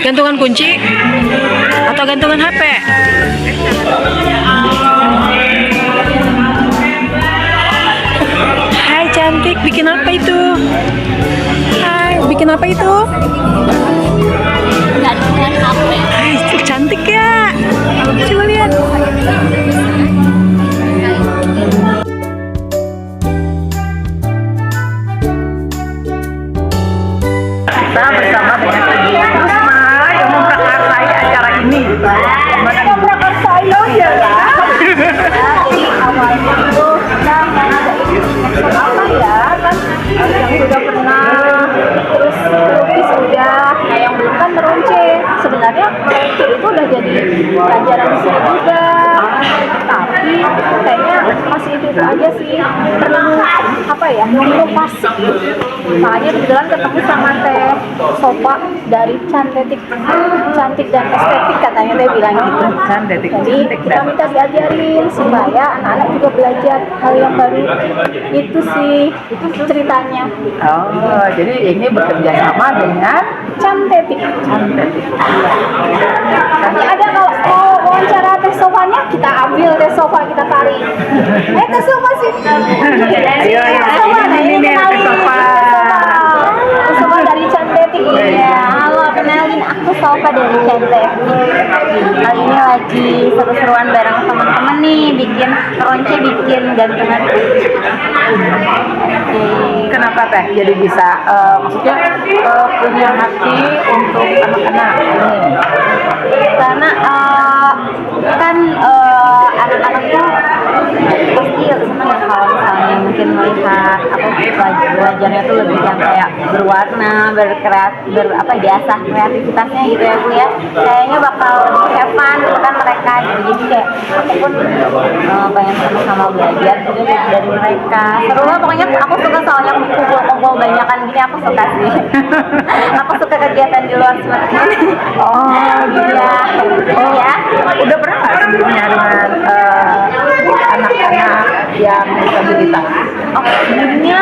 Gantungan kunci atau gantungan HP? Hai cantik, bikin apa itu? Hai, bikin apa itu? Gantungan HP. Hai, cantik ya. Coba lihat. Kita bersama dengan Ibu Rusma yang memprakarsai acara ini. Gimana yang memprakarsai lo ya? Jadi awalnya itu kita ada apa ya kan yang sudah pernah terus lukis udah, nah yang belum kan meruncing. Sebenarnya meruncing itu udah jadi pelajaran di sini juga, tapi kayaknya masih itu aja sih, pernah apa ya inovasi. Makanya kebetulan ketemu sama Teh Sofa dari cantik dan estetik, katanya Teh bilang gitu. Cantik, Jadi kita minta diajarin supaya anak-anak juga belajar hal yang baru. Itu sih ceritanya. Oh, jadi ini bekerja sama dengan Cantetik. Cantetik. Nanti ada kalau mau wawancara Teh Sofanya, kita ambil Teh Sofa, kita tarik. Teh Sofa sih. Ayo, Teh Sofa, nah ini nih, Teh kenalin. Sofa. Teh Sofa dari Cantetik. Iya, halo, kenalin aku Sofa dari Cantetik. Kali ini lagi seru-seruan bareng teman-teman nih, bikin ronce, bikin gantungan kunci. Kenapa Teh jadi bisa maksudnya punya hati untuk anak-anak ini? Karena kan anak-anak tuh pasti senang ya kalau misalnya mungkin melihat belajarnya tuh lebih yang kayak berwarna, diasah kreativitasnya gitu ya Bu ya. Kayaknya bakal have fun gitu kan mereka gitu. Jadi kayak aku pun pengen sama-sama belajar gitu dari mereka. Seru lah pokoknya, aku suka soalnya kumpul-kumpul banyakan gini, aku suka sih. Aku suka kegiatan di luar seperti ini. Oh, gitu ya. Oh ya. Udah pernah nggak sebelumnya dengan anak-anak yang disabilitas? Oh, sebelumnya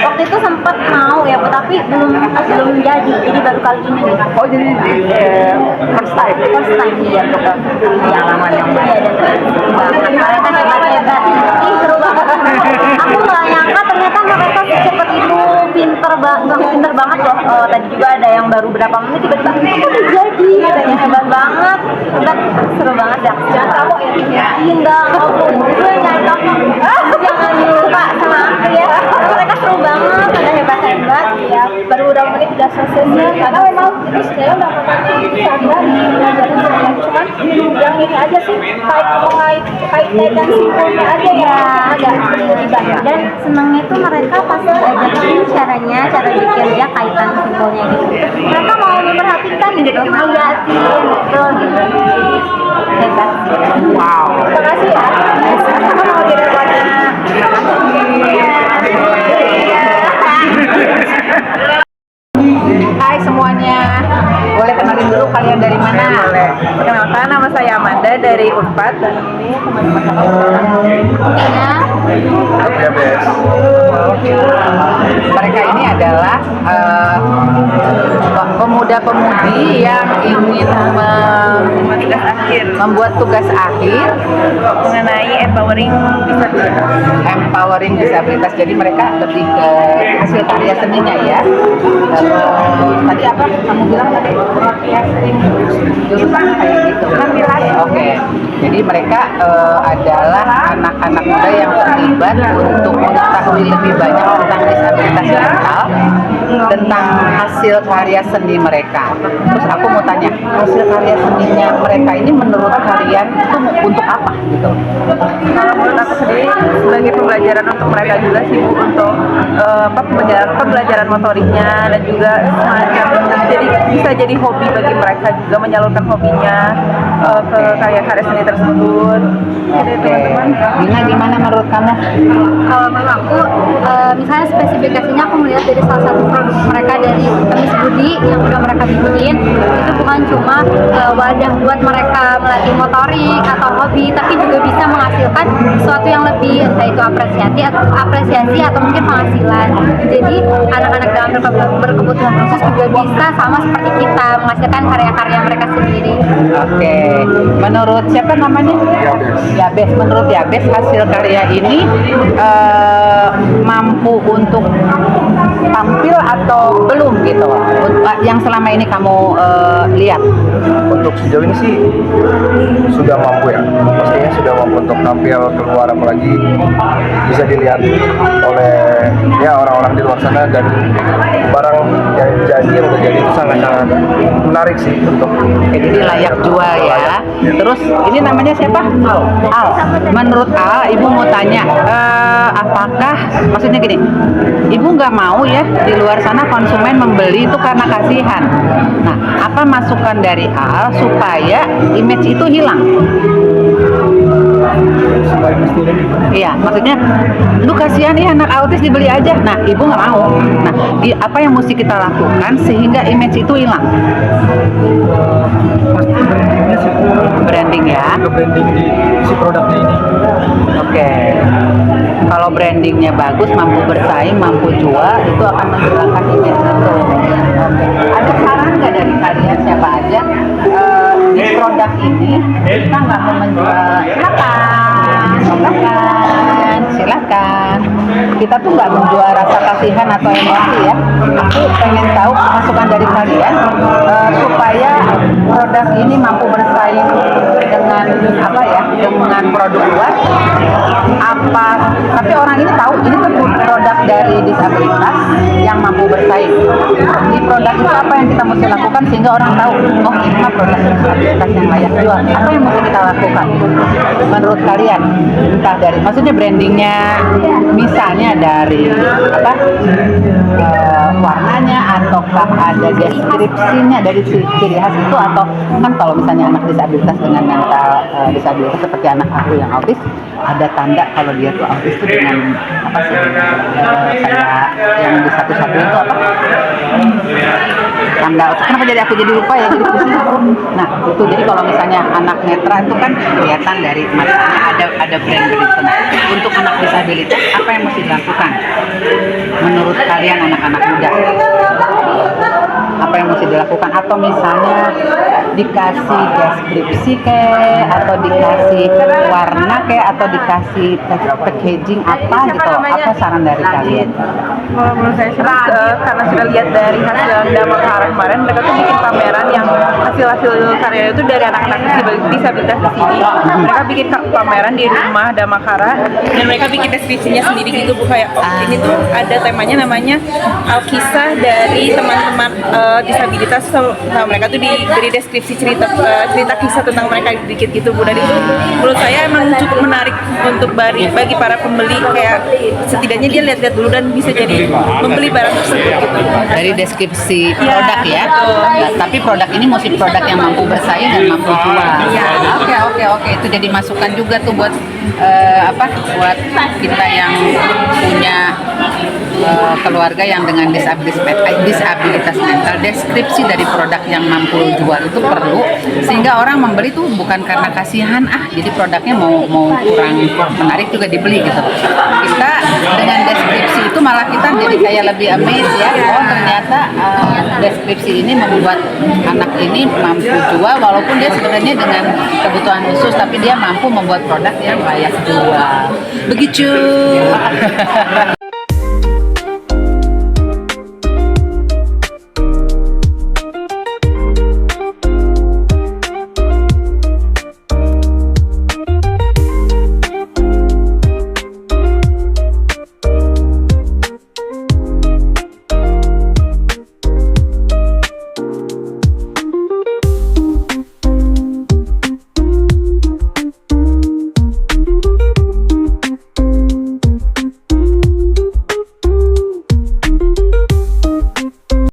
waktu itu sempat mau ya, Bu, tapi belum jadi baru kali ini nih. Oh, jadi first time Iya betul. pengalaman yang Iya, dan mereka hebat-hebat. Ih, seru banget. Aku nggak nyangka ternyata mereka secepat itu, pinter banget loh. Tadi juga ada yang baru berapa menit tiba-tiba udah jadi, katanya hebat banget. Seru banget ya. Jangan kamu ya. Enggak, gue jangan kamu. Jangan lupa sama aku ya. Mereka seru banget, ada hebat-hebat ya. Baru berapa menit udah selesai sih. Karena memang itu sebenarnya udah pernah disadar belajarin sebenarnya, cuman yang ini aja sih kait dan simpulnya aja ya agak ribet. Dan senangnya tuh mereka pas ajarin cara bikinnya kaitan simpulnya gitu, mereka mau memperhatikan gitu, ngeliatin betul gitu. Hebat. wow. Terima kasih ya. Sama mau direkodnya. Hai semuanya, boleh kenalin dulu kalian dari mana? Boleh. Perkenalkan, nama saya Amanda dari Unpad dan ini teman-teman mereka ini adalah pemuda-pemudi yang ingin membuat tugas akhir Mengenai empowering disabilitas. Jadi mereka lebih ke hasil karya seninya ya. Terus tadi apa kamu bilang tadi? Jurusan kayak gitu. Oke. Jadi mereka adalah anak-anak muda yang terlibat untuk mengetahui lebih banyak tentang disabilitas mental, tentang hasil karya seni mereka. Terus aku mau tanya, hasil karya seninya mereka ini menurut kalian itu untuk apa gitu? Kalau menurut aku sendiri sebagai pembelajaran untuk mereka juga sih Bu, untuk pembelajaran motoriknya dan juga semacam jadi bisa jadi hobi bagi mereka juga, menyalurkan hobinya ke karya-karya seni tersebut. Jadi teman-teman, Gimana menurut kamu? Kalau menurut aku, misalnya spesifikasinya aku melihat dari salah satu produk mereka dari Temis Budi yang udah mereka bikinin, itu bukan cuma wadah buat mereka melatih motorik atau hobi, tapi juga bisa menghasilkan menghasilkan sesuatu yang lebih, entah itu apresiasi atau mungkin penghasilan. Jadi anak-anak dalam berkebutuhan khusus juga bisa sama seperti kita menghasilkan karya-karya mereka sendiri. Oke, menurut siapa namanya? Yabes. Menurut Yabes, hasil karya ini mampu untuk tampil atau belum gitu? Yang selama ini kamu lihat? Untuk sejauh ini sih sudah mampu ya, pastinya sudah mampu untuk tampil keluar, apalagi bisa dilihat oleh ya orang-orang di luar sana, dan barang yang udah jadi itu sangat-sangat menarik sih untuk Jadi layak jual ya. Terus ini namanya siapa? Al. Menurut Al, ibu mau tanya, apakah maksudnya gini, ibu nggak mau ya di luar sana konsumen membeli itu karena kasihan. Nah, apa masukan dari Al supaya image itu hilang? Iya, maksudnya lu kasihan ya anak autis dibeli aja. Nah, ibu nggak mau. Nah, apa yang mesti kita lakukan sehingga image itu hilang? Branding ya. branding di si produknya ini. Oke. Kalau brandingnya bagus, mampu bersaing, mampu jual, itu akan menggerakkan image itu. Oke. Ada saran nggak dari kalian siapa aja di produk ini kita nggak mau menjual? Silakan. Kita tuh nggak menjual rasa kasihan atau emosi ya. Aku pengen tahu masukan dari kalian supaya produk ini mampu bersaing dengan apa ya, dengan produk luar. Tapi orang ini tahu ini tuh produk dari disabilitas yang mampu bersaing. Di produk itu apa yang kita mesti lakukan sehingga orang tahu, oh ini mah produk disabilitas yang layak jual. Apa yang mesti kita lakukan? Menurut kalian, entah dari maksudnya brandingnya, misalnya dari apa warnanya, ataukah ada deskripsinya dari ciri khas itu, atau kan kalau misalnya anak disabilitas dengan mental disabilitas seperti anak aku yang autis, ada tanda kalau dia tuh autis itu dengan apa sih kayak yang di satu-satu itu apa tanda, kenapa aku jadi lupa ya, jadi pusing. Nah itu, jadi kalau misalnya anak netra itu kan kelihatan dari matanya ada brand itu. Nah, untuk anak disabilitas apa yang mesti dilakukan menurut kalian anak-anak muda? Apa yang mesti dilakukan? Atau misalnya dikasih deskripsi atau dikasih warna atau dikasih packaging apa gitu? Apa saran dari kalian? Kalau menurut saya sih, karena sudah lihat dari hasil Damakara kemarin, mereka tuh bikin pameran yang hasil-hasil karya itu dari anak-anak disabilitas di sini. Mereka bikin pameran di rumah Damakara, dan mereka bikin deskripsinya sendiri gitu, Bu, kayak ini tuh ada temanya namanya Alkisah dari teman-teman disabilitas. Nah, mereka tuh diberi deskripsi cerita kisah tentang mereka dikit gitu, Bu. Dan itu menurut saya emang cukup menarik untuk bagi para pembeli, kayak setidaknya dia lihat-lihat dulu dan bisa jadi membeli barang tersebut gitu. Dari deskripsi produk ya. Nah, tapi produk ini mesti produk yang mampu bersaing dan mampu jual. Oke, itu jadi masukan juga tuh buat buat kita yang punya keluarga yang dengan disabilitas mental. Deskripsi dari produk yang mampu jual itu perlu, sehingga orang membeli tuh bukan karena kasihan jadi produknya mau kurang menarik juga dibeli gitu. Kita dengan deskripsi itu malah kita jadi kayak lebih amazed ya, oh ternyata deskripsi ini membuat anak ini mampu jual, walaupun dia sebenarnya dengan kebutuhan khusus, tapi dia mampu membuat produk yang layak jual. Begitu.